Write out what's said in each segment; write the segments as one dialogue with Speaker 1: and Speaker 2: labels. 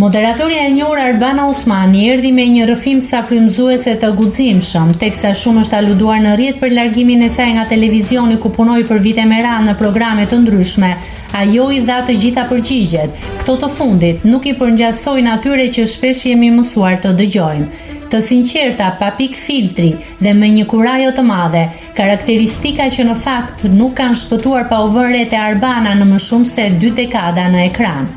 Speaker 1: Moderatoria e njohur Arbana Osmani erdhi me një rrëfim sa frymëzuese të guximshëm, teksa shumë është aluduar në rrjet për largimin e saj nga televizioni ku punoi për vite me radhë në programe të ndryshme. Ajo i dha të gjitha përgjigjet. Këto të fundit nuk i përngjasojnë atyre që shpesh jemi mësuar të dëgjojmë. Të sinqerta, pa pikë filtri dhe me një kurajo të madhe, karakteristika që në fakt nuk kanë shpëtuar pa u vënë re te Arbana në më shumë se 2 dekada në ekran.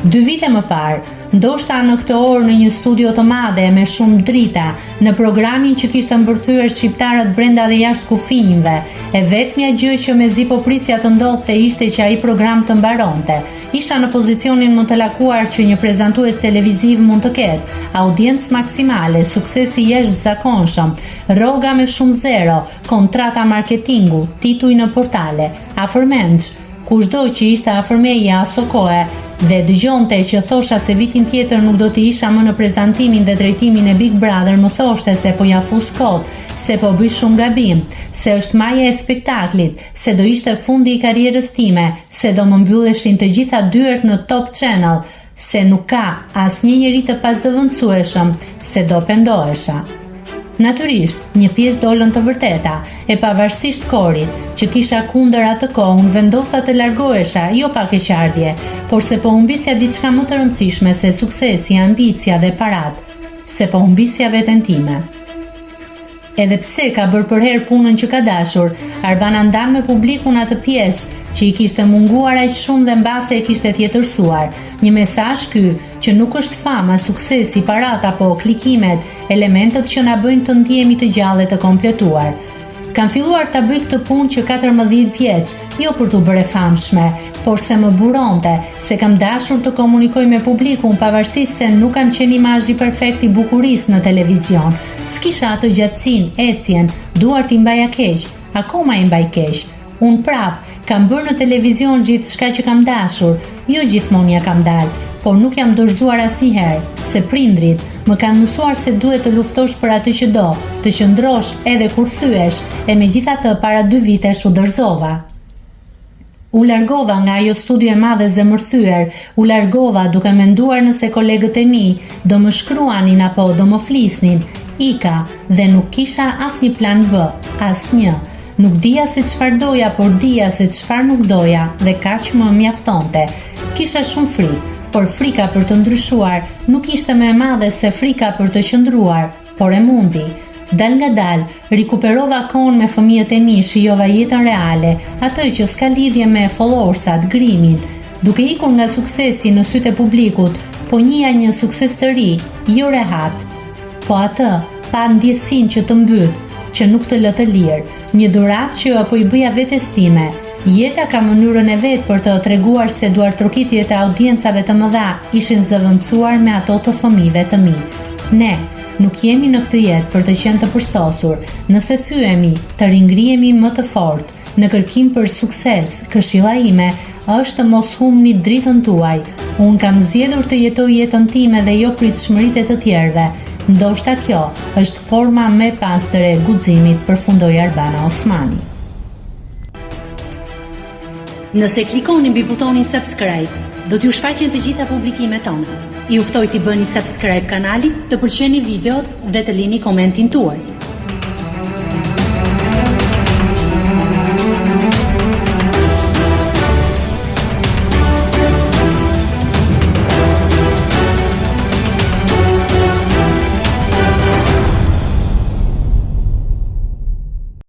Speaker 1: 2 vite më parë, ndoshta në këtë orë në një studio të madhe me shumë drita, në programin që kishte mbërthyer shqiptarët brenda dhe jashtë kufive, e vetmja gjë që mezi po prisja të ndodhte ishte që ai program të mbaronte. Isha në pozicionin më të lakuar që një prezantues televiziv mund të ketë, audiencë maksimale, suksesi jashtëzakonshëm, rroga me shumë zero, kontrata marketingu, tituj në portale, afërmendsh, kushdo që ishte afërmeja aso kohe dhe dëgjonte që thosha se vitin tjetër nuk do të isha më në prezantimin dhe drejtimin e Big Brother, më thoshte se po ja fus kot, se po bëj shumë gabim, se është maja e spektaklit, se do ishte fundi i karrierës time, se do më mbylleshin të gjitha dyert në Top Channel, se nuk ka asnjë njeri të pazëvendësueshëm, se do pendohesha. Natyrisht, një pjesë dolën të vërteta, e pavarësisht korit, që kisha kundër atë kohë, unë vendosa të largohesha, jo pa keqardhje, por se po humbisja diçka më të rëndësishme se suksesi, ambicia dhe parat, se po humbisja veten time. Edhe pse ka bërë për herë punën që ka dashur, Arbana ndan me publikun atë pjesë që i kishte munguar aq shumë dhe mbase e kishte tjetërsuar. Një mesazh ky që nuk është fama, suksesi, parat apo klikimet, elementet që na bëjnë të ndihemi të gjallë të kompletuar. Kam filluar ta bëj këtë punë që 14 vjeç, jo për t'u bërë famshme, por se më buronte, se kam dashur të komunikoj me publikun pavarësisht se nuk kam qenë imazhi perfekt i bukurisë në televizion. S'kisha atë gjatësinë, ecjen, duart i mbaja keq, akoma i mbaj keq. Unë prap, kam bërë në televizion gjithçka që kam dashur, jo gjithmonë ja kam dalë, por nuk jam dorëzuar asnjëherë, se prindrit më kanë mësuar se duhet të luftosh për atë që do, të qëndrosh edhe kur thyesh, e megjithatë para 2 vitesh u dorëzova. U largova nga ajo studio e madhe zemërthyer, u largova duke menduar nëse kolegët e mi do më shkruanin apo do më flisnin, ika dhe nuk kisha asnjë plan B, asnjë. Nuk dija se çfarë doja, por dija se çfarë nuk doja dhe kaq më mjaftonte. Kisha shumë frikë, por frika për të ndryshuar nuk ishte më e madhe se frika për të qëndruar, por e mundi. Dal nga dal, rikuperova kohën me fëmijët e mi, shijova jetën reale, atë që s'ka lidhje me followersat, grimin. Duke ikur nga suksesi në sytë e publikut, po njihja një sukses të ri, jo rehat. Po atë pa ndjesinë që të mbyt, që nuk të lë të lirë, një dhuratë që apo i bëja vetes time. Jeta ka mënyrën e vet për të treguar se duartrokitjet e audiencave të mëdha ishin zëvendësuar me ato të fëmijëve të mi. Ne nuk jemi në këtë jetë për të qenë të përsosur. Nëse thyemi, të ringrihemi më të fortë. Në kërkim për sukses, këshilla ime është të mos humni dritën tuaj. Unë kam zgjedhur të jetoj jetën time dhe jo pritshmëritë të tjerëve. Ndoshta kjo është forma më e pastër e guximit, përfundoi Arbana Osmani. Nëse klikoni mbi butonin subscribe, do t'ju shfaqen të gjitha publikimet tona. Ju ftoj t'i bëni subscribe kanalit, të pëlqeni videot dhe të lini komentin tuaj.